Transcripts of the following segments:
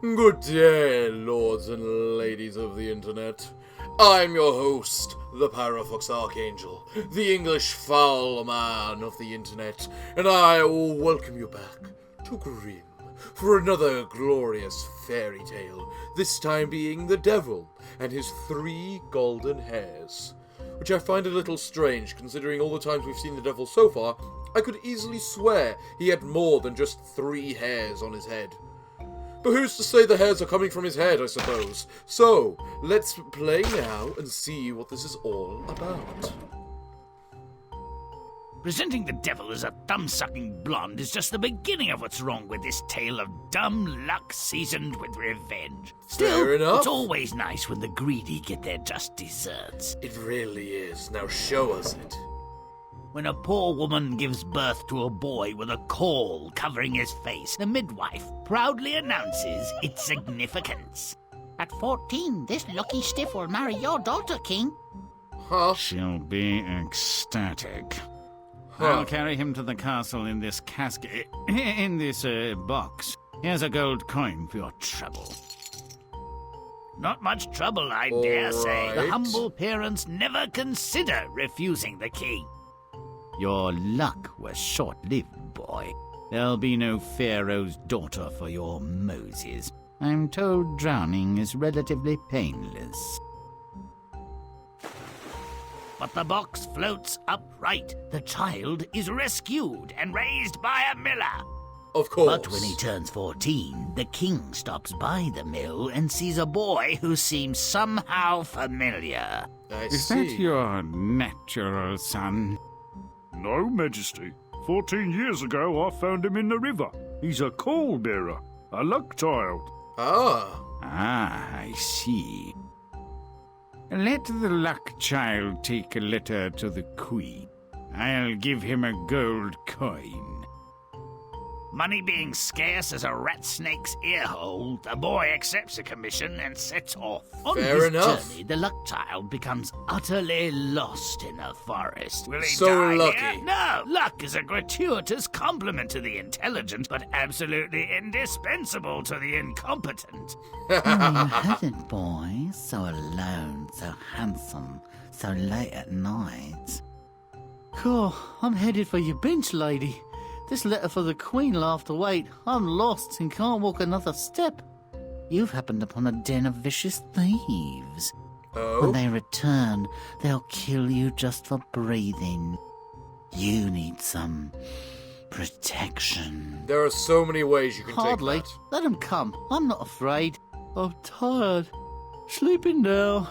Good day, lords and ladies of the internet. I'm your host, the Parafox Archangel, the English foul man of the internet, and I will welcome you back to Grimm for another glorious fairy tale, this time being the devil and his 3 golden hairs. Which I find a little strange, considering all the times we've seen the devil so far. I could easily swear he had more than just 3 hairs on his head. But who's to say the hairs are coming from his head, I suppose? So, let's play now and see what this is all about. Presenting the devil as a thumb-sucking blonde is just the beginning of what's wrong with this tale of dumb luck seasoned with revenge. Still, Fair enough. It's always nice when the greedy get their just desserts. It really is. Now show us it. When a poor woman gives birth to a boy with a caul covering his face, the midwife proudly announces its significance. At 14, this lucky stiff will marry your daughter, King. Huh? She'll be ecstatic. Huh. I'll carry him to the castle in this casket, in this box. Here's a gold coin for your trouble. Not much trouble, I dare say. The Alright. humble parents never consider refusing the king. Your luck was short-lived, boy. There'll be no pharaoh's daughter for your Moses. I'm told drowning is relatively painless. But the box floats upright. The child is rescued and raised by a miller. Of course. But when he turns 14, the king stops by the mill and sees a boy who seems somehow familiar. I Is see. that your natural son? No, Majesty. 14 years ago, I found him in the river. He's a caul bearer, a luck child. Ah. Ah, I see. Let the luck child take a letter to the queen. I'll give him a gold coin. Money being scarce as a rat snake's earhole, the boy accepts a commission and sets off. On Fair his enough. journey, the luck child becomes utterly lost in a forest. Will he So die lucky. here? No! Luck is a gratuitous compliment to the intelligent, but absolutely indispensable to the incompetent. There you had it, boy. So alone, so handsome, so late at night. Cool, I'm headed for your bench, lady. This letter for the Queen will have to wait. I'm lost and can't walk another step. You've happened upon a den of vicious thieves. When Oh? they return, they'll kill you just for breathing. You need some protection. There are so many ways you can Hardly. take that. Let him come. I'm not afraid. I'm tired. Sleeping now.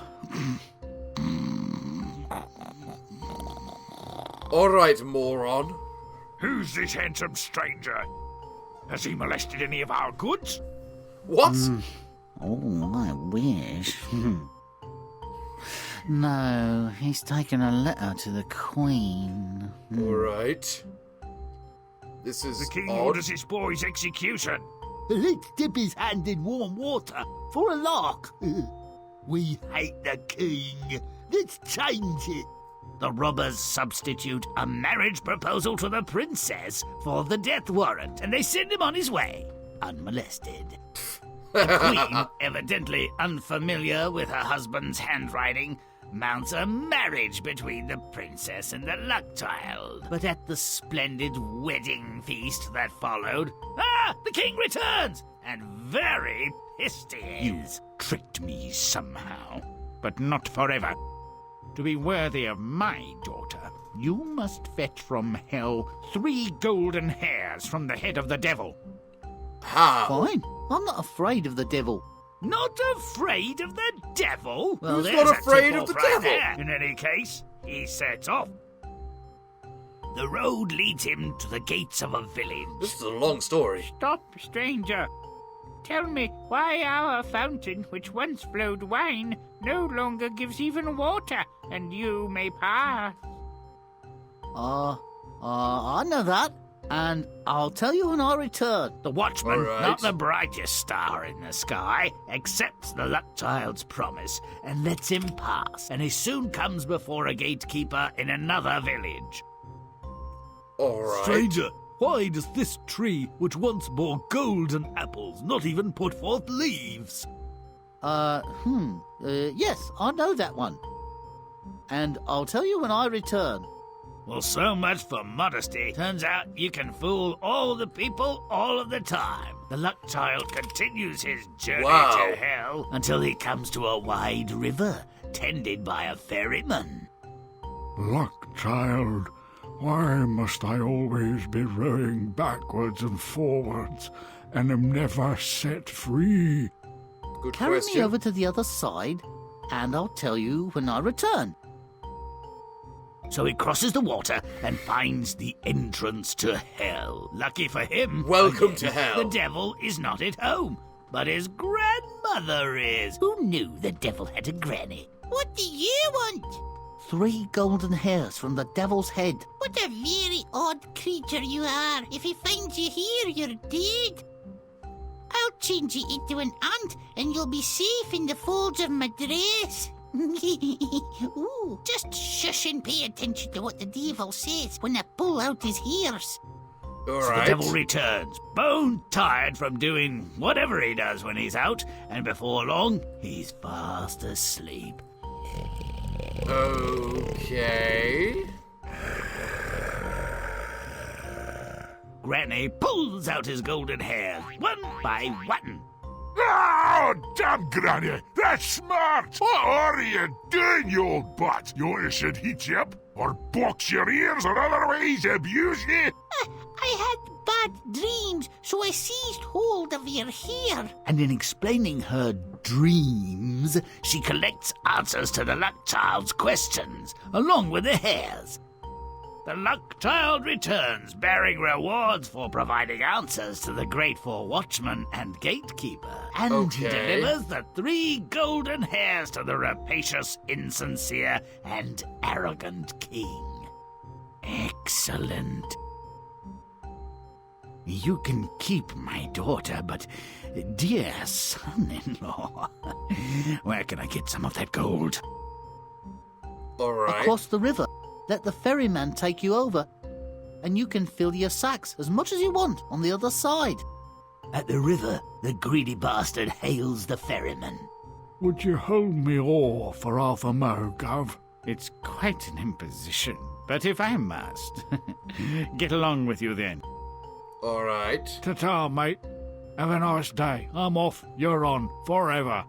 Alright, moron. Who's this handsome stranger? Has he molested any of our goods? What? Oh, I wish. No, he's taken a letter to the Queen. Alright. This is The king odd. orders his boy's execution. Let's dip his hand in warm water for a lark. We hate the king. Let's change it. The robbers substitute a marriage proposal to the princess for the death warrant, and they send him on his way, unmolested. The queen, evidently unfamiliar with her husband's handwriting, mounts a marriage between the princess and the luck child. But at the splendid wedding feast that followed, the king returns, and very pissed he is. Tricked me somehow, but not forever. To be worthy of my daughter, you must fetch from hell 3 golden hairs from the head of the devil. How? Fine. I'm not afraid of the devil. Not afraid of the devil? Well, Who's there's not a afraid tip of the off right devil? there. In any case, he sets off. The road leads him to the gates of a village. This is a long story. Stop, stranger. Tell me why our fountain, which once flowed wine, no longer gives even water, and you may pass. I know that, and I'll tell you when I return. The watchman, All right. not the brightest star in the sky, accepts the luck child's promise and lets him pass, and he soon comes before a gatekeeper in another village. Alright. Stranger, Why does this tree, which once bore golden apples, not even put forth leaves? Yes, I know that one. And I'll tell you when I return. Well, so much for modesty. Turns out you can fool all the people all of the time. The luck child continues his journey to hell until he comes to a wide river tended by a ferryman. Luck, child, why must I always be rowing backwards and forwards and am never set free? Good Carry question. me over to the other side, and I'll tell you when I return. So he crosses the water and finds the entrance to hell. Lucky for him, Welcome again, to hell. The devil is not at home, but his grandmother is. Who knew the devil had a granny? What do you want? 3 golden hairs from the devil's head. What a very odd creature you are. If he finds you here, you're dead. I'll change you into an ant, and you'll be safe in the folds of my dress. Ooh, just shush and pay attention to what the devil says when I pull out his hairs. All The right. devil returns, bone tired from doing whatever he does when he's out, and before long, he's fast asleep. Okay. Granny pulls out his golden hair, one by one. Oh, damn, Granny! That's smart! What are you doing, you old butt? You want I should heat you up, or box your ears, or otherwise abuse you? I had bad dreams, so I seized hold of your hair. And in explaining her dreams, she collects answers to the luck child's questions, along with the hairs. The luck child returns, bearing rewards for providing answers to the grateful watchman and gatekeeper. And he Okay. delivers the 3 golden hairs to the rapacious, insincere, and arrogant king. Excellent. You can keep my daughter, but dear son-in-law, where can I get some of that gold? All right. Across the river. Let the ferryman take you over, and you can fill your sacks as much as you want on the other side. At the river, the greedy bastard hails the ferryman. Would you hold me oar for half a mo, Gov? It's quite an imposition, but if I must, get along with you then. All right. Ta-ta, mate. Have a nice day. I'm off. You're on. Forever.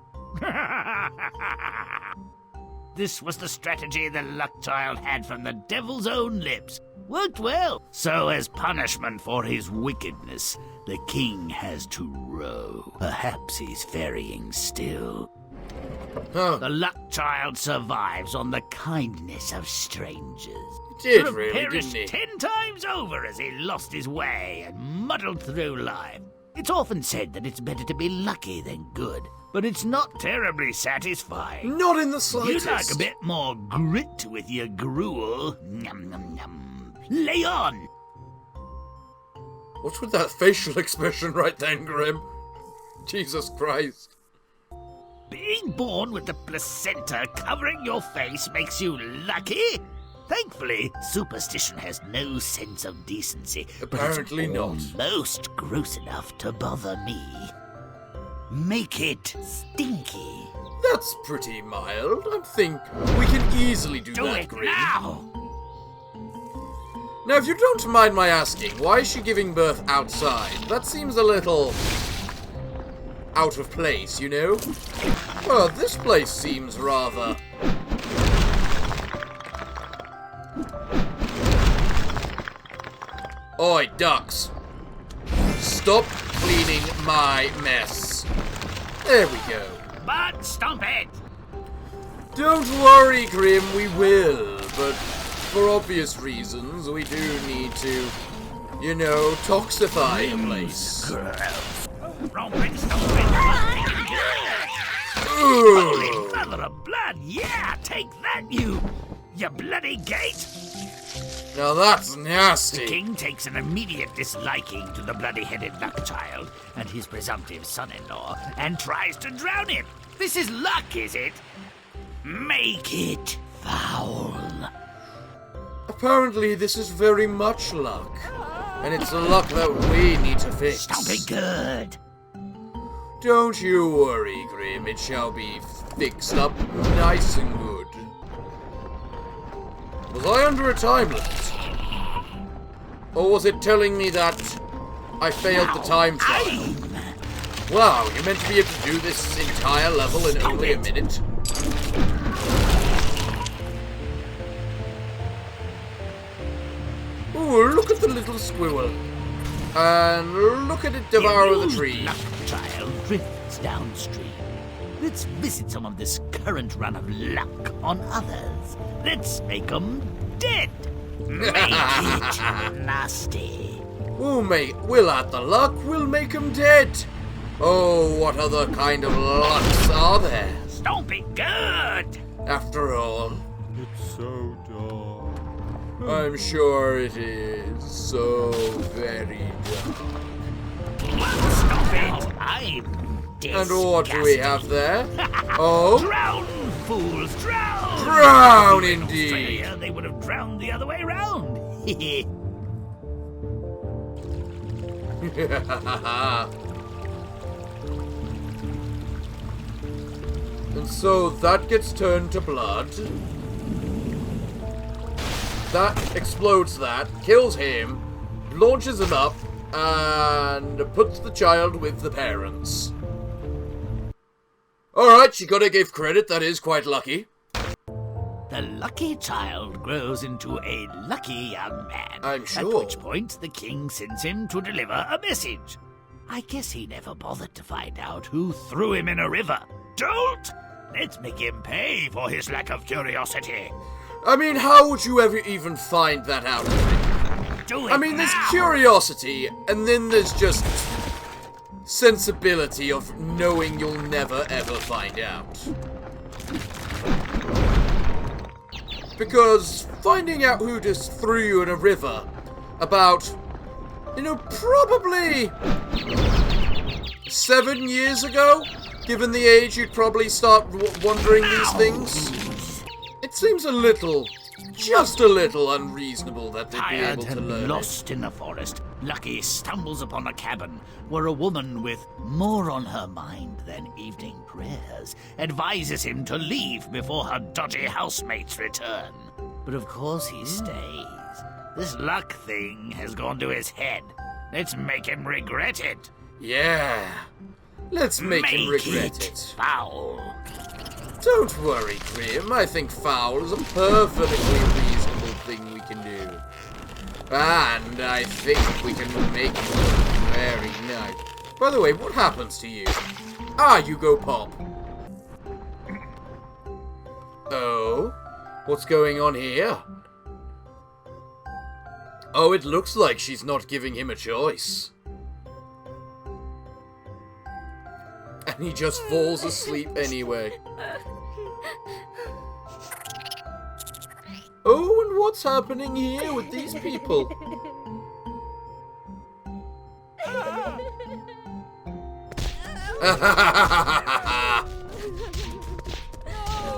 This was the strategy the luck child had from the devil's own lips. Worked well. So as punishment for his wickedness, the king has to row. Perhaps he's ferrying still. Huh. The luck child survives on the kindness of strangers. Did Could have really, perished didn't he? 10 times over as he lost his way and muddled through life. It's often said that it's better to be lucky than good, but it's not terribly satisfying. Not in the You'd slightest. like a bit more grit with your gruel. Nom, nom, nom. Lay on! What's with that facial expression right then, Grimm? Jesus Christ. Being born with the placenta covering your face makes you lucky? Thankfully, superstition has no sense of decency. Apparently but not. it's almost gross enough to bother me. Make it stinky. That's pretty mild. I think we can easily do Do that, it Grimm. now! Now, if you don't mind my asking, why is she giving birth outside? That seems a little out of place, you know? Well, this place seems rather... Oi, ducks. Stop cleaning my mess. There we go. But stomp it! Don't worry, Grimm, we will. But for obvious reasons, we do need to, you know, toxify the place. Gross. Romping, stomping, romping. Ugh. Holy mother of blood, yeah! Take that, you bloody gate! Now that's The nasty. king takes an immediate disliking to the bloody-headed luck child and his presumptive son-in-law and tries to drown him. This is luck, is it? Make it foul. Apparently, this is very much luck. And it's the luck that we need to fix. Stop it good. Don't you worry, Grimm. It shall be fixed up nice and good. Was I under a time limit? Or was it telling me that I failed the time trial? Wow, you meant to be able to do this entire level in only a minute? Ooh, look at the little squirrel. And look at it devour the tree. Luck child drifts downstream. Let's visit some of this current run of luck on others. Let's make them dead. Make it nasty. Ooh, mate, we'll add the luck, we'll make 'em dead. Oh, what other kind of lucks are there? Stomp it good. After all, It's so dark. I'm sure it is so very dark. Stop it. I'm disgusted. And what do we have there? Oh, Drown, fools, drown! drown In indeed. Australia, they would have drowned the other way round. And so that gets turned to blood. That explodes that, kills him, launches him up, and puts the child with the parents. Alright, you gotta give credit, that is quite lucky. The lucky child grows into a lucky young man. I'm sure. At which point, the king sends him to deliver a message. I guess he never bothered to find out who threw him in a river. Dolt! Let's make him pay for his lack of curiosity. I mean, how would you ever even find that out? Do it I mean, there's now. curiosity, and then there's just sensibility of knowing you'll never ever find out. Because finding out who just threw you in a river about, probably 7 years ago, given the age you'd probably start wondering these things, it seems just a little unreasonable that they'd be Tired able to and learn lost in the forest, Lucky stumbles upon a cabin where a woman with more on her mind than evening prayers advises him to leave before her dodgy housemates return. But of course he stays. This luck thing has gone to his head. Let's make him regret it. Yeah. Let's make him regret it it. foul. Don't worry, Grimm. I think foul is a perfectly reasonable thing we can do. And I think we can make it look very nice. By the way, what happens to you? You go pop. Oh? What's going on here? Oh, it looks like she's not giving him a choice. And he just falls asleep anyway. Oh, and what's happening here with these people?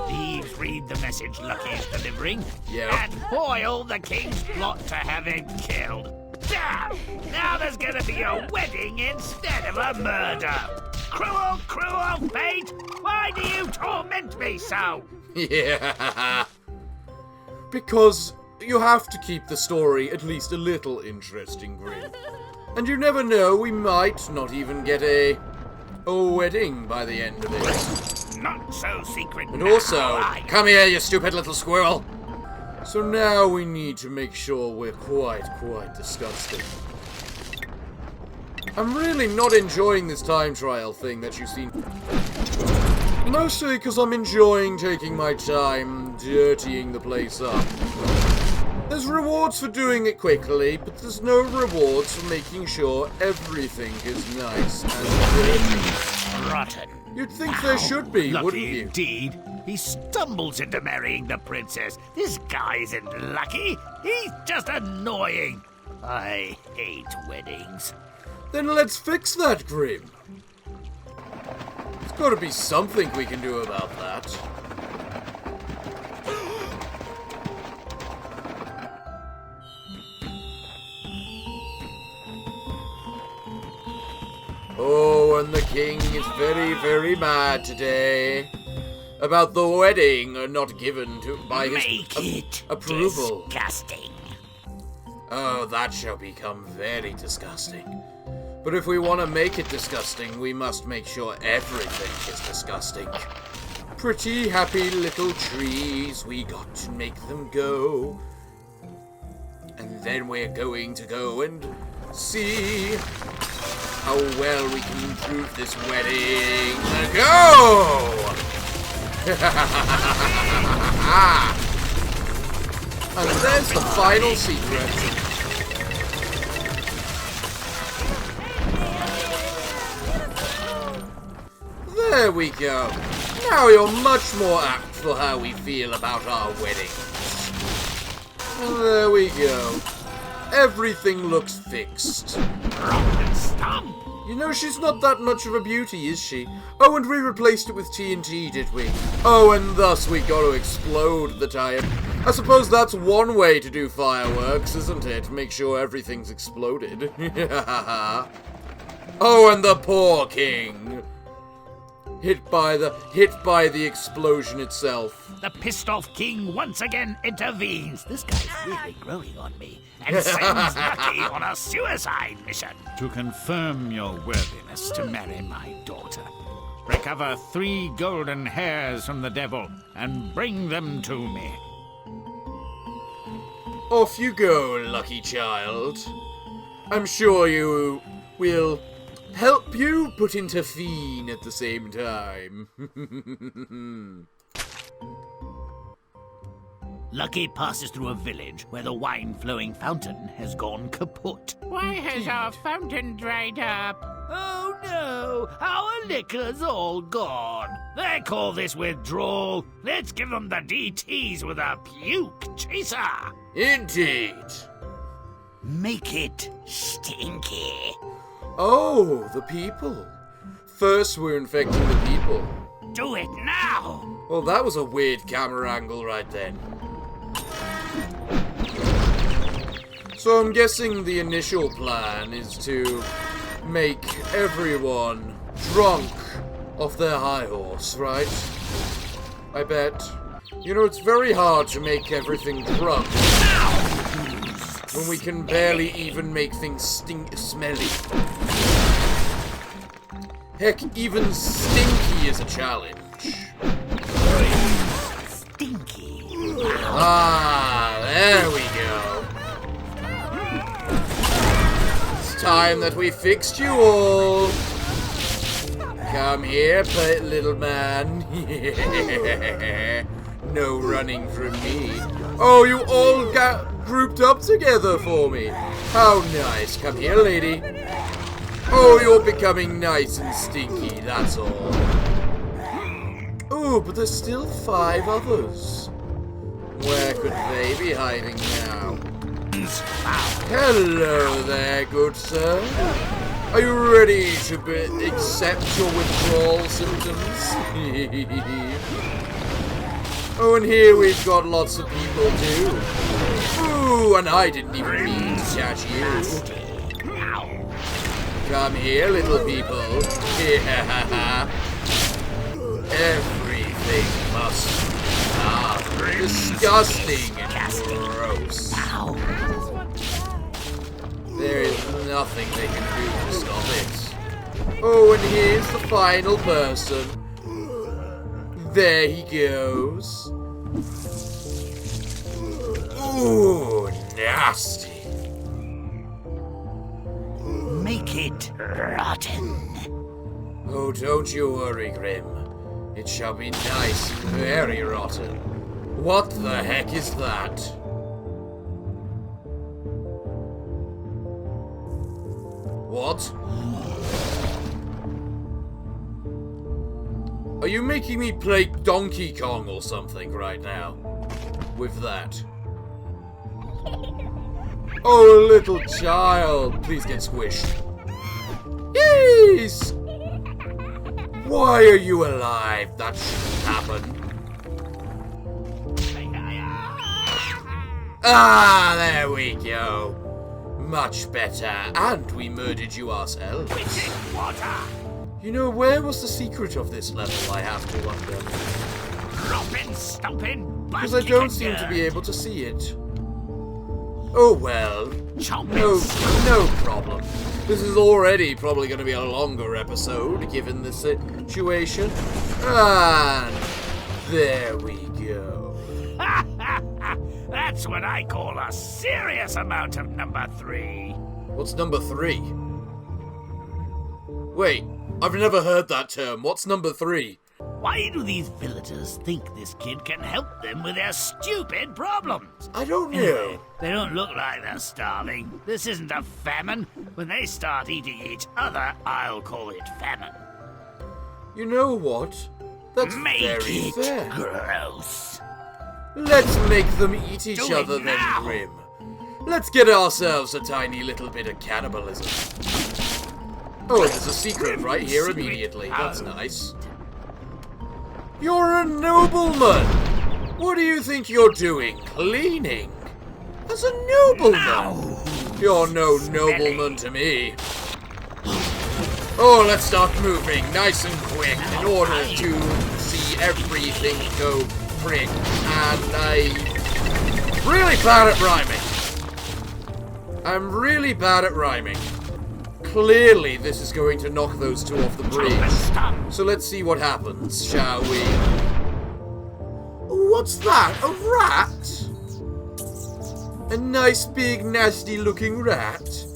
Thieves read the message Lucky is delivering Yeah. and foil the king's plot to have him killed. Damn! Now there's gonna be a wedding instead of a murder. Cruel, cruel fate! Why do you torment me so? Yeah. Because you have to keep the story at least a little interesting, Grimm. And you never know, we might not even get a wedding by the end of it. Not so secret. And now, also, are you? come here, you stupid little squirrel. So now we need to make sure we're quite disgusting. I'm really not enjoying this time trial thing that you've seen. Mostly because I'm enjoying taking my time dirtying the place up. There's rewards for doing it quickly, but there's no rewards for making sure everything is nice and dirty. Rotten. You'd think there should be, Lucky wouldn't you? indeed. He stumbles into marrying the princess. This guy isn't lucky. He's just annoying. I hate weddings. Then let's fix that, Grimm. There's gotta be something we can do about that. Oh, and the king is very, very mad today about the wedding not given to by his approval. Disgusting. Oh, that shall become very disgusting. But if we want to make it disgusting, we must make sure everything is disgusting. Pretty happy little trees, we got to make them go. And then we're going to go and see how well we can improve this wedding. Go! And there's the final secret. There we go. Now you're much more apt for how we feel about our wedding. And there we go. Everything looks fixed. Stop. You know, she's not that much of a beauty, is she? Oh, and we replaced it with TNT, did we? Oh, and thus we got to explode the tire. I suppose that's one way to do fireworks, isn't it? Make sure everything's exploded. Oh, and the poor king. Hit by the explosion itself. The pissed off king once again intervenes. This guy's really growing on me. And sends Lucky on a suicide mission. To confirm your worthiness to marry my daughter, recover 3 golden hairs from the devil and bring them to me. Off you go, lucky child. I'm sure you will help you put into fiend at the same time. Lucky passes through a village where the wine-flowing fountain has gone kaput. Why has our fountain dried up? Oh no, our liquor's all gone. They call this withdrawal. Let's give them the DTs with a puke chaser. Indeed. Make it stinky. Oh, the people. First we're infecting the people. Do it now. Well, that was a weird camera angle right then. So I'm guessing the initial plan is to make everyone drunk off their high horse, right? I bet. You know, it's very hard to make everything drunk when we can barely even make things smelly. Heck, even stinky is a challenge. Stinky. Ah, there we go. It's time that we fixed you all. Come here, little man. No running from me. Oh, you all got grouped up together for me. How nice. Come here, lady. Oh, you're becoming nice and stinky, that's all. Oh, but there's still 5 others. Where could they be hiding now? Hello there, good sir. Are you ready to accept your withdrawal symptoms? Oh, and here we've got lots of people too. Ooh, and I didn't even mean to catch you. Come here, little people. Yeah. Everything must stop. Disgusting and gross. There is nothing they can do to stop it. Oh, and here's the final person. There he goes. Ooh, nasty. Make it rotten. Oh, don't you worry, Grimm. It shall be nice and very rotten. What the heck is that? What? Are you making me play Donkey Kong or something right now? With that? Oh, little child, please get squished. Yes! Why are you alive? That shouldn't happen. Ah, there we go. Much better. And we murdered you ourselves. You know, where was the secret of this level, I have to wonder? Rompin', stompin', Because I don't seem to be able to see it. Oh well. No problem. This is already probably going to be a longer episode, given the situation. And there we go. That's what I call a serious amount of number 3. What's number 3? Wait, I've never heard that term. What's number 3? Why do these villagers think this kid can help them with their stupid problems? I don't know. Anyway, they don't look like they're starving. This isn't a famine. When they start eating each other, I'll call it famine. You know what? That's Make very it fair. gross. Let's make them eat each Do it other then, now. Grimm. Let's get ourselves a tiny little bit of cannibalism. Oh, there's a secret right here immediately. That's nice. You're a nobleman! What do you think you're doing? Cleaning? As a nobleman? You're no nobleman to me. Oh, let's start moving nice and quick in order to see everything go frick. And I'm really bad at rhyming. I'm really bad at rhyming. Clearly, this is going to knock those two off the bridge. So let's see what happens, shall we? What's that? A rat? A nice, big, nasty-looking rat?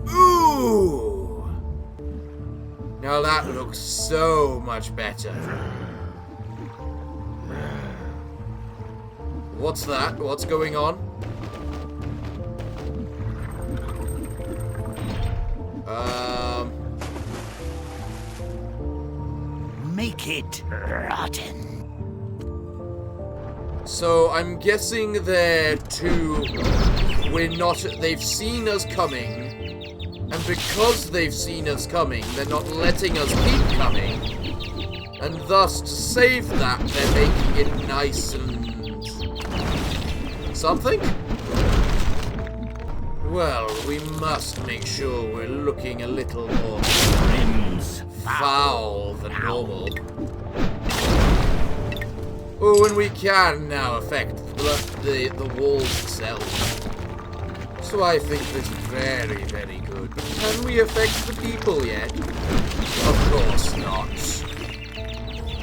Ooh! Now that looks so much better. What's that? What's going on? Make it rotten. So I'm guessing they're too... they've seen us coming. And because they've seen us coming, they're not letting us keep coming. And thus, to save that, they're making it nice and... something? Well, we must make sure we're looking a little more foul than normal. Oh, and we can now affect the walls itself. So I think this is very, very good. But can we affect the people yet? Of course not.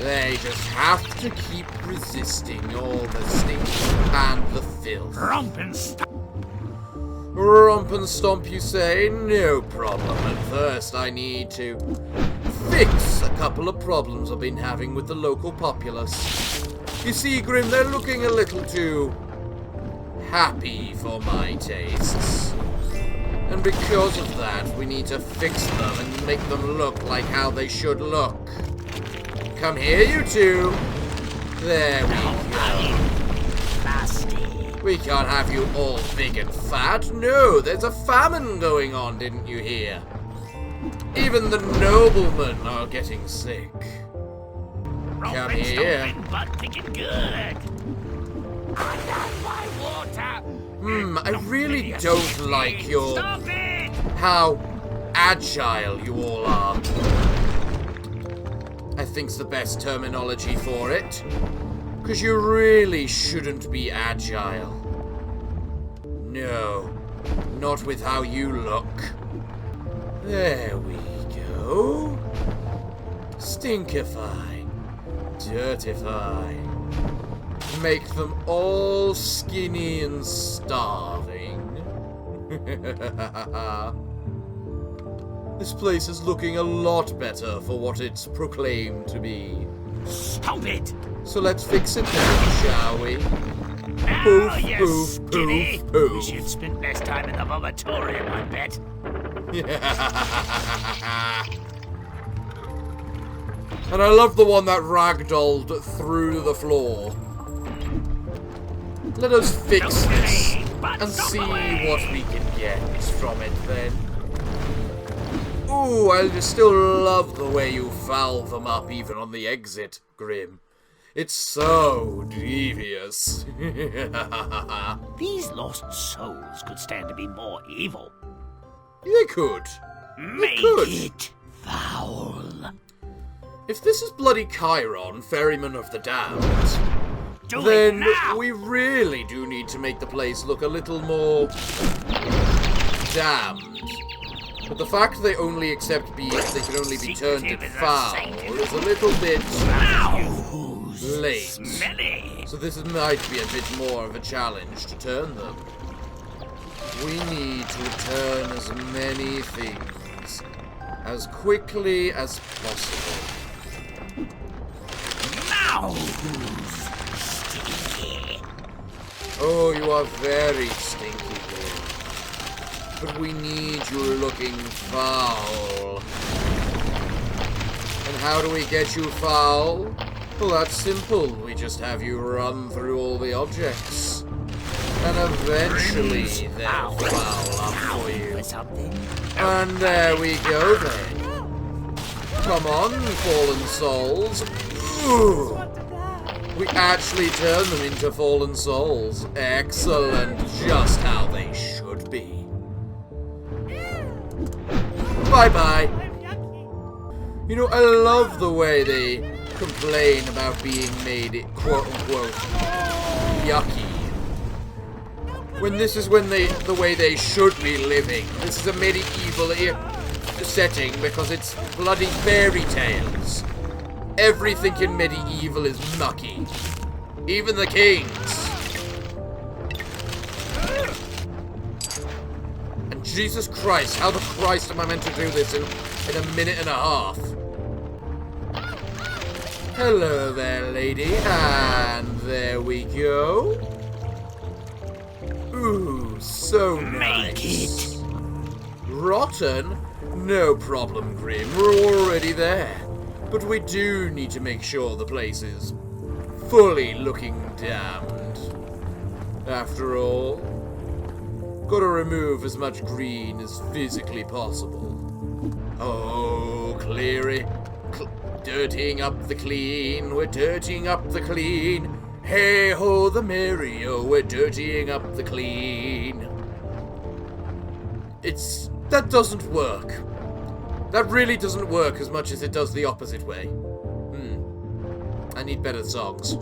They just have to keep resisting all the stink and the filth. Romp and stomp. Romp and stomp, you say? No problem. At first, I need to fix a couple of problems I've been having with the local populace. You see, Grimm, they're looking a little too happy for my tastes. And because of that, we need to fix them and make them look like how they should look. Come here, you two. There we go. We can't have you all big and fat. No, there's a famine going on, didn't you hear? Even the noblemen are getting sick. Come here. I really don't like how agile you all are. I think's the best terminology for it. Because you really shouldn't be agile. No, not with how you look. There we go. Stinkify. Dirtify. Make them all skinny and starving. This place is looking a lot better for what it's proclaimed to be. Stop it! So let's fix it now, shall we? Poof, poof, poof, poof. Wish you'd spent less time in the vomitorium, I bet. And I love the one that ragdolled through the floor. Let us fix this and see what we can get from it then. Ooh, I just still love the way you foul them up even on the exit, Grimm. It's so devious. These lost souls could stand to be more evil. They could. Make could. it foul. If this is bloody Chiron, ferryman of the damned, Do then it now. we really do need to make the place look a little more damned. But the fact they only accept beings they can only be turned Secretive at as a foul saint. is a little bit late. Smelly. So this might be a bit more of a challenge to turn them. We need to return as many things as quickly as possible. Now who's stinky? Oh, you are very stinky, Grimm. But we need you looking foul. And how do we get you foul? Well, that's simple. We just have you run through all the objects. And eventually they'll foul up for you. Or something. And there we go then. Come on, fallen souls. Ooh. We actually turn them into fallen souls. Excellent. Just how they should be. Bye-bye. You know, I love the way they complain about being made, quote-unquote, yucky. When this is the way they should be living. This is a medieval setting because it's bloody fairy tales. Everything in medieval is mucky. Even the kings. And Jesus Christ, how the Christ am I meant to do this in a minute and a half? Hello there, lady. And there we go. Ooh, so nice. Make it. Rotten? No problem, Grimm. We're already there. But we do need to make sure the place is fully looking damned. After all, gotta remove as much green as physically possible. Oh, dirtying up the clean. We're dirtying up the clean. Hey ho, the merry, oh, we're dirtying up the clean. That doesn't work. That really doesn't work as much as it does the opposite way. I need better songs.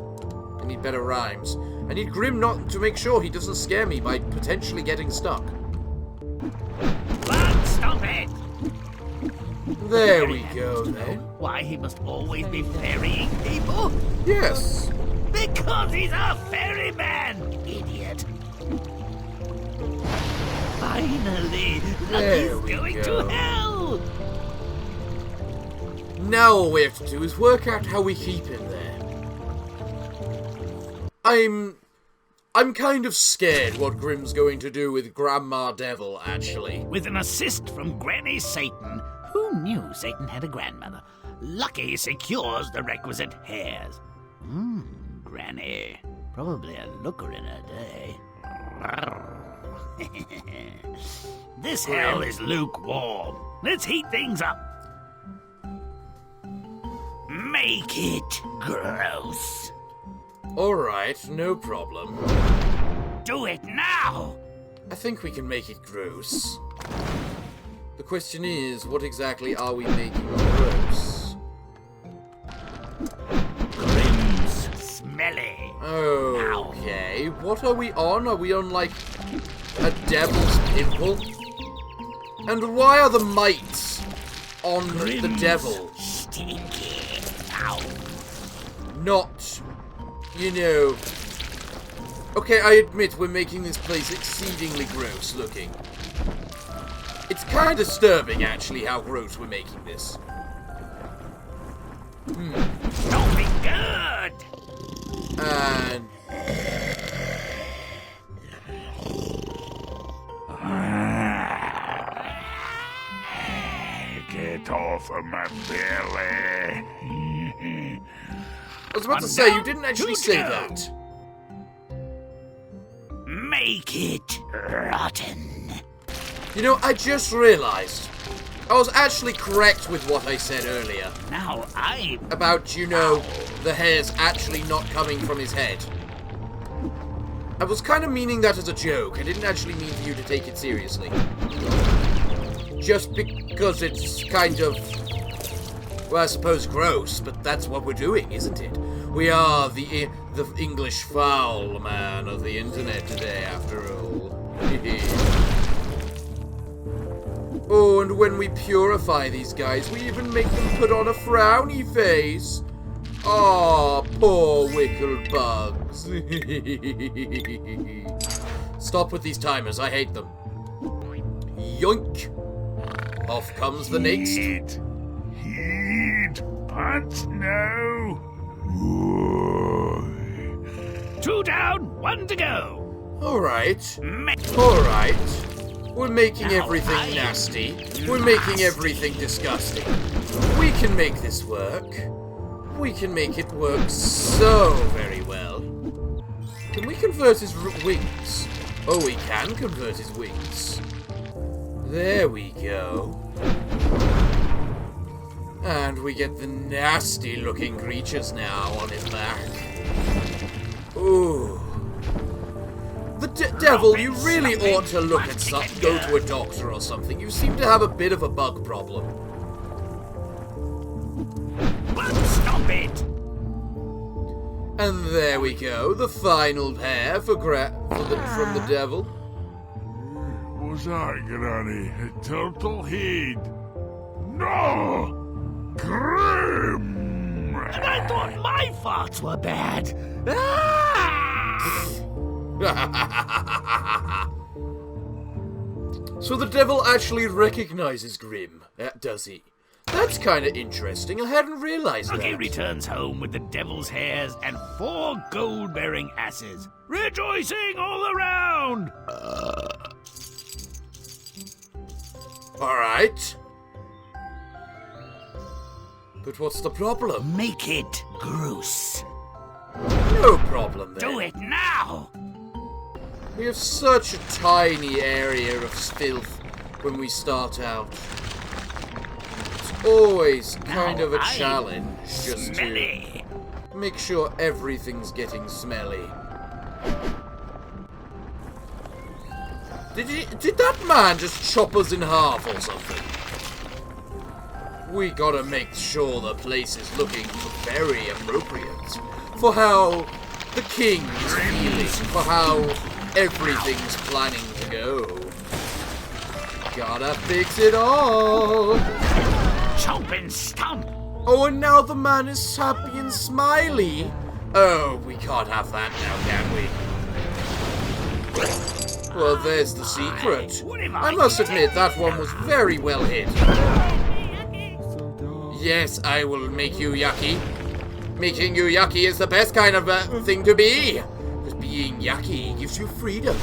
I need better rhymes. I need Grimm not to make sure he doesn't scare me by potentially getting stuck. Stop it! There we go, then. Why he must always be ferrying people? Yes. Because he's a ferryman, idiot. Finally, There Lucky's we going go. to hell. Now all we have to do is work out how we keep him there. I'm kind of scared what Grimm's going to do with Grandma Devil, actually. With an assist from Granny Satan. Who knew Satan had a grandmother? Lucky secures the requisite hairs. Granny. Probably a looker in her day. This hell is lukewarm. Let's heat things up. Make it gross. Alright, no problem. Do it now. I think we can make it gross. The question is, what exactly are we making gross? Grimm's smelly. Okay, what are we on? Are we on, like, a devil's pimple? And why are the mites on the devil? Stinky. Ow. Not, you know... Okay, I admit we're making this place exceedingly gross looking. It's kind of disturbing, actually, how gross we're making this. Don't be good. And... Get off of my belly. I was about to say, you didn't actually say that. Make it rotten. You know, I just realized I was actually correct with what I said earlier. Now I'm... About, you know, the hair's actually not coming from his head. I was kind of meaning that as a joke. I didn't actually mean for you to take it seriously. Just because it's kind of... well, I suppose gross, but that's what we're doing, isn't it? We are the English foul man of the internet today, after all. Oh, and when we purify these guys, we even make them put on a frowny face. Aw, poor wickled bugs. Stop with these timers, I hate them. Yoink. Off comes the next. Heed, pants now. 2 down, 1 to go. Alright. Alright. We're making everything nasty. We're making everything disgusting. We can make this work. We can make it work so very well. Can we convert his wings? Oh, we can convert his wings. There we go. And we get the nasty looking creatures now on his back. Ooh. The devil, you really ought to look at go to a doctor or something. You seem to have a bit of a bug problem. Stop it! And there we go, the final pair from the devil. Was that, Granny? A turtle head? No! Grimm! And I thought my farts were bad. So the devil actually recognizes Grimm, does he? That's kind of interesting. I hadn't realized that. He returns home with the devil's hairs and 4 gold-bearing asses, rejoicing all around. All right. But what's the problem? Make it gross. No problem then. Do it now. We have such a tiny area of filth when we start out. It's always kind of a challenge just smelly. to make sure everything's getting smelly. Did that man just chop us in half or something? We gotta make sure the place is looking very appropriate for how the king is feeling, for how everything's planning to go. Gotta fix it all. Chomp and stomp. Oh, and now the man is happy and smiley. Oh, we can't have that now, can we? Well, there's the secret. I must admit that one was very well hit. Yes, I will make you yucky. Making you yucky is the best kind of thing to be. Because being yucky gives you freedom.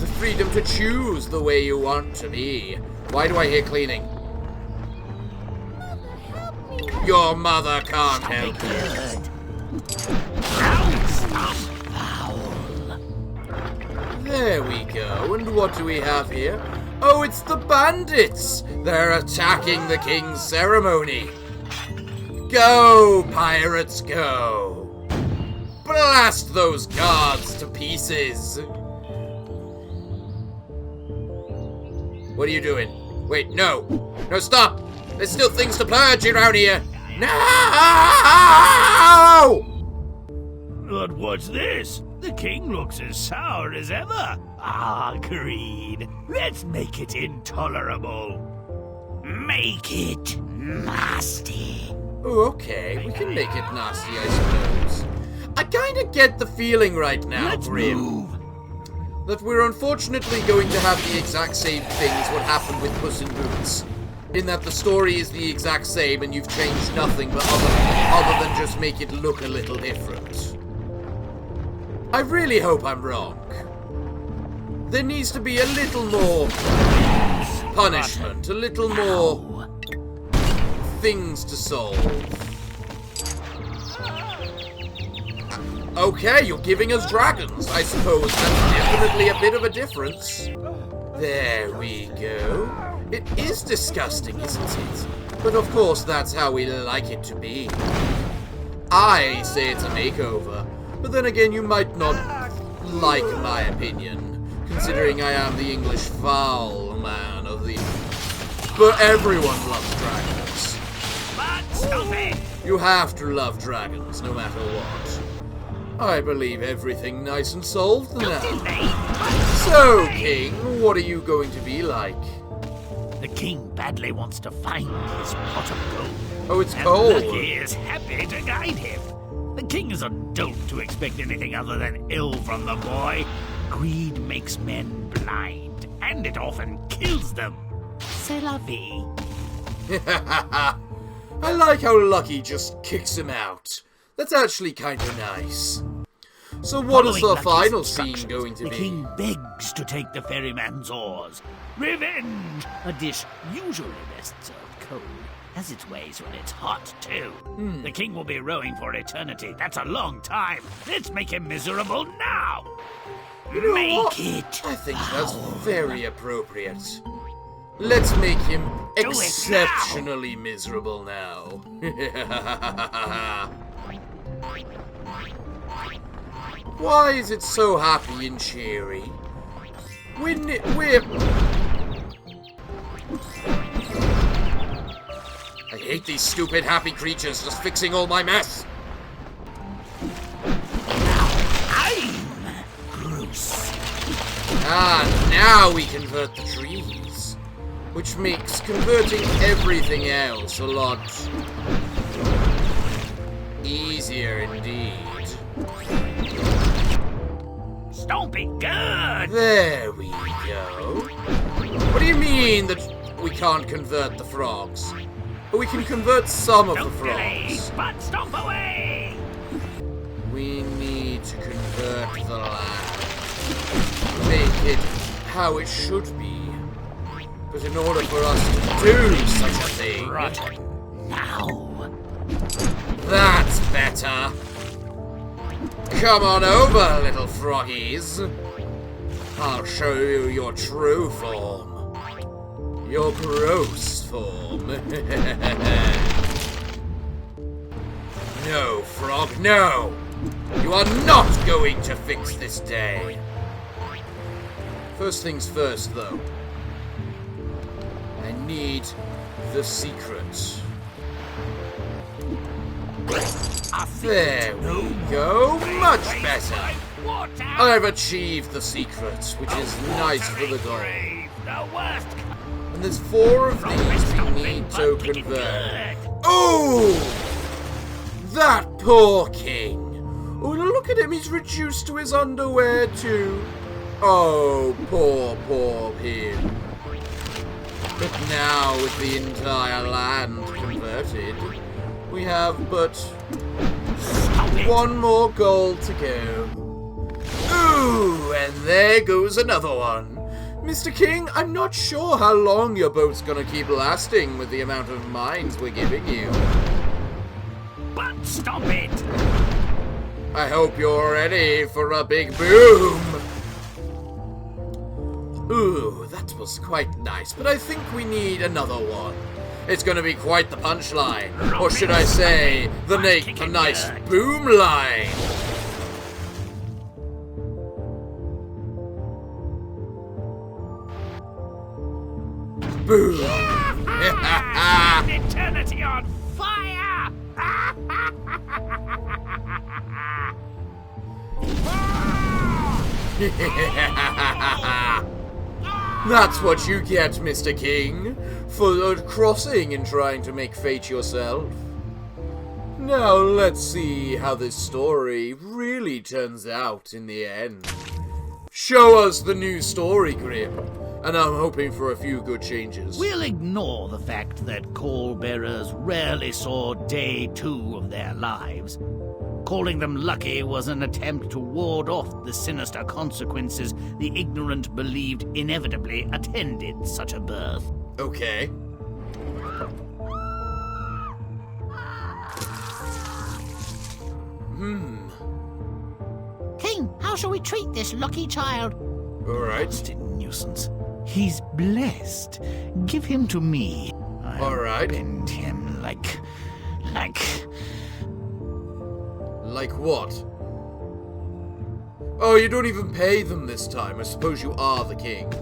The freedom to choose the way you want to be. Why do I hear cleaning? Your mother can't help you. There we go. And what do we have here? Oh, it's the bandits! They're attacking the king's ceremony. Go, pirates, go! Blast those guards to pieces! What are you doing? Wait, no! No, stop! There's still things to purge around here! No! But what's this? The king looks as sour as ever. Agreed. Let's make it intolerable. Make it nasty. Oh, okay. We can make it nasty, I suppose. I kinda get the feeling right now, Grimm, that we're unfortunately going to have the exact same thing as what happened with Puss in Boots. In that the story is the exact same and you've changed nothing but other than just make it look a little different. I really hope I'm wrong. There needs to be a little more punishment, a little more things to solve. Okay, you're giving us dragons. I suppose that's definitely a bit of a difference. There we go. It is disgusting, isn't it? But of course, that's how we like it to be. I say it's a makeover, but then again, you might not like my opinion, considering I am the English foul man of the... But everyone loves dragons. But stop it! You have to love dragons, no matter what. I believe everything nice and solved now. So, King, what are you going to be like? The king badly wants to find his pot of gold. Oh, it's and cold. Lucky is happy to guide him. The king is a dolt to expect anything other than ill from the boy. Greed makes men blind, and it often kills them. C'est la vie. I like how Lucky just kicks him out. That's actually kind of nice. So what is the Following final Lucky's scene instructions, going to the be? king begs to take the ferryman's oars. Revenge! A dish usually best served cold, as it weighs when it's hot, too. The king will be rowing for eternity. That's a long time. Let's make him miserable now! You know Make what? it I think that's very appropriate. Let's make him it now. exceptionally miserable now. Why is it so happy and cheery? We're... I hate these stupid happy creatures just fixing all my mess. I'm Bruce. Ah, now we convert the trees, which makes converting everything else a lot easier indeed. Don't be good! There we go. What do you mean that we can't convert the frogs? But we can convert some of the Don't delay, frogs. but stomp away! We need to convert the land. Make it how it should be. But in order for us to do such a thing... Rotten. Now. That's better. Come on over, little froggies. I'll show you your true form. Your gross form. No, frog, no! You are not going to fix this day. First things first, though. I need the secret. There we go. Much better. I've achieved the secret, which is nice for the goal. And there's 4 of these we need to convert. Oh! That poor king. Oh, look at him. He's reduced to his underwear, too. Oh, poor him. But now, with the entire land converted, we have but 1 more goal to go. Ooh, and there goes another one. Mr. King, I'm not sure how long your boat's gonna keep lasting with the amount of mines we're giving you. But stop it! I hope you're ready for a big boom. Ooh, that was quite nice, but I think we need another one. It's gonna be quite the punchline, or should I say, the nice boom line. Boom! Eternity on fire! That's what you get, Mr. King, for crossing and trying to make fate yourself. Now let's see how this story really turns out in the end. Show us the new story, Grimm, and I'm hoping for a few good changes. We'll ignore the fact that caul bearers rarely saw day 2 of their lives. Calling them lucky was an attempt to ward off the sinister consequences the ignorant believed inevitably attended such a birth. Okay. King, how shall we treat this lucky child? Alright. Nasty nuisance. He's blessed. Give him to me. I'll All right. bend him like... Like what? Oh, you don't even pay them this time. I suppose you are the king.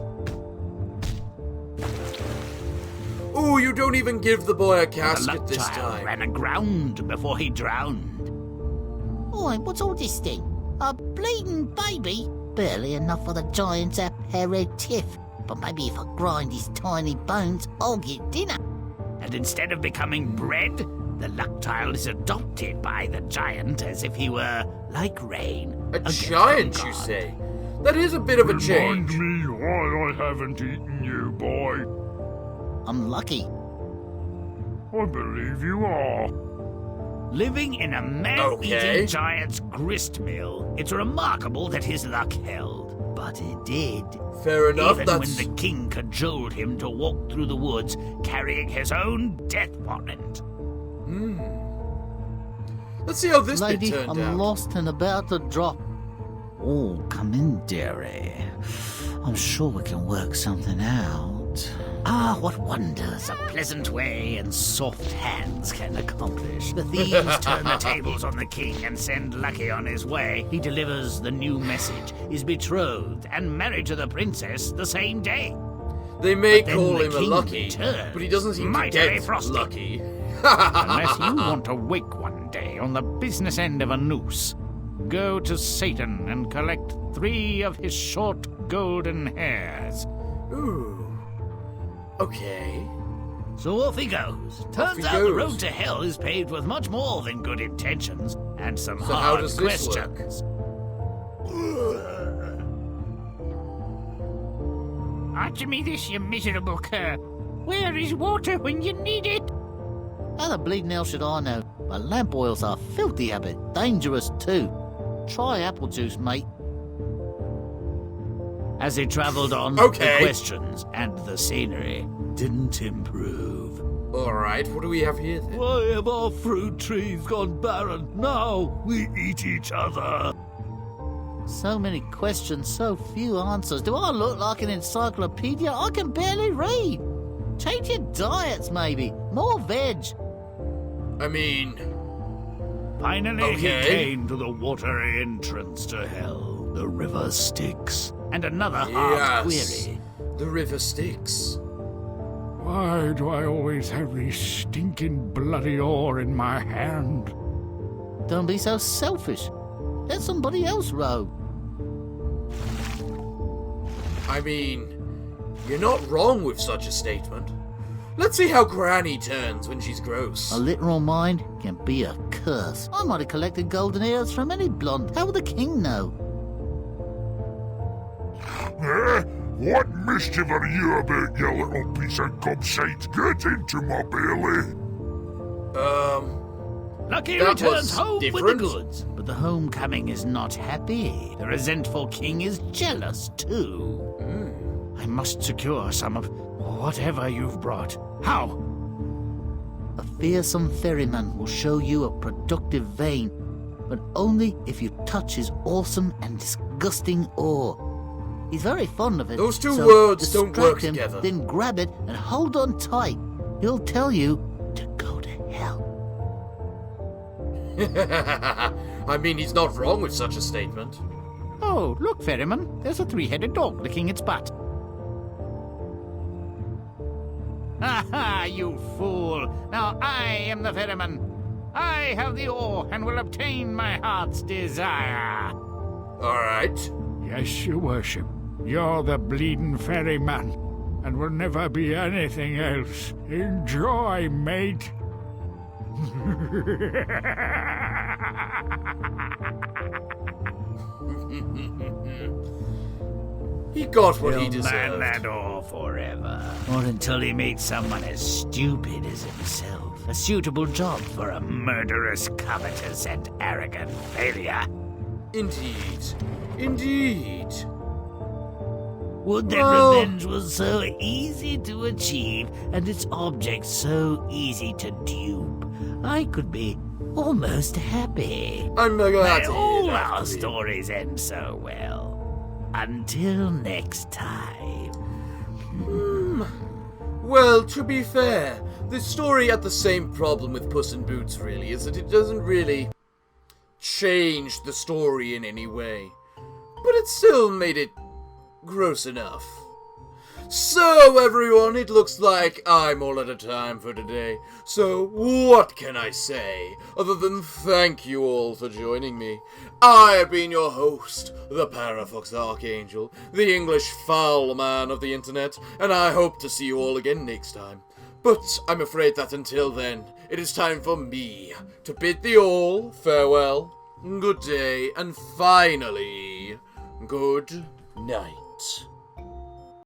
Oh, you don't even give the boy a The casket luck this child time. ran aground before he drowned. Oi, what's all this thing? A bleeding baby? Barely enough for the giant's aperitif. But maybe if I grind his tiny bones, I'll get dinner. And instead of becoming bred, the luck child is adopted by the giant as if he were like rain. A gift from giant, you God. say? That is a bit of a Remind change. me why I haven't eaten you, boy. I'm lucky. I believe you are. Living in a man-eating Okay. giant's grist mill, it's remarkable that his luck held. But it did. Fair enough, Even that's... when the king cajoled him to walk through the woods carrying his own death warrant. Let's see how this Lady, bit turned I'm out. lost and about to drop. Oh, come in, dearie. I'm sure we can work something out. Ah, what wonders a pleasant way and soft hands can accomplish. The thieves turn the tables on the king and send Lucky on his way. He delivers the new message, is betrothed and married to the princess the same day. They may But then call the him a king lucky, returns, but he doesn't seem to mightily get frosty. lucky. Unless you want to wake one day on the business end of a noose, go to Satan and collect 3 of his short golden hairs. Ooh. Okay. So off he goes. Turns he out the goes. road to hell is paved with much more than good intentions and some So how hard does this work? questions. Answer me this, you miserable cur. Where is water when you need it? How the bleeding hell should I know? But lamp oil's a filthy habit. Dangerous too. Try apple juice, mate. As he travelled on, Okay. the questions and the scenery didn't improve. Alright, what do we have here then? Why have our fruit trees gone barren? Now we eat each other. So many questions, so few answers. Do I look like an encyclopedia? I can barely read. Change your diets, maybe. More veg. I mean, Finally, Okay. he came to the watery entrance to hell, the river Styx, and another hard yes. query. The river Styx. Why do I always have this stinking bloody oar in my hand? Don't be so selfish. Let somebody else row. I mean, you're not wrong with such a statement. Let's see how Granny turns when she's gross. A literal mind can be a curse. I might have collected golden ears from any blonde. How will the king know? What mischief are you about, you little piece of gobshite? Get into my belly. Lucky That returns was home different. with the goods, but the homecoming is not happy. The resentful king is jealous too. I must secure some of whatever you've brought. How? A fearsome ferryman will show you a productive vein, but only if you touch his awesome and disgusting ore. He's very fond of it. Those two so words don't distract work him, together. Then grab it and hold on tight. He'll tell you to go to hell. I mean, he's not wrong with such a statement. Oh, look, ferryman. There's a 3-headed dog licking its butt. Ha ha, you fool! Now I am the ferryman. I have the oar and will obtain my heart's desire. Alright. Yes, your worship. You're the bleeding ferryman, and will never be anything else. Enjoy, mate. He got what he He'll man deserved. that oar forever. Or until he meets someone as stupid as himself. A suitable job for a murderous, covetous, and arrogant failure. Indeed. Indeed. Would that Well- revenge was so easy to achieve, and its object so easy to dupe. I could be almost happy. I'm glad May to hear all that, our Queen. stories end so well. Until next time. Well, to be fair, the story had the same problem with Puss in Boots, really, is that it doesn't really change the story in any way. But it still made it gross enough. So, everyone, it looks like I'm all out of time for today. So, what can I say, other than thank you all for joining me? I have been your host, the Parafox Archangel, the English foul man of the internet, and I hope to see you all again next time. But I'm afraid that until then, it is time for me to bid thee all farewell, good day, and finally, good night.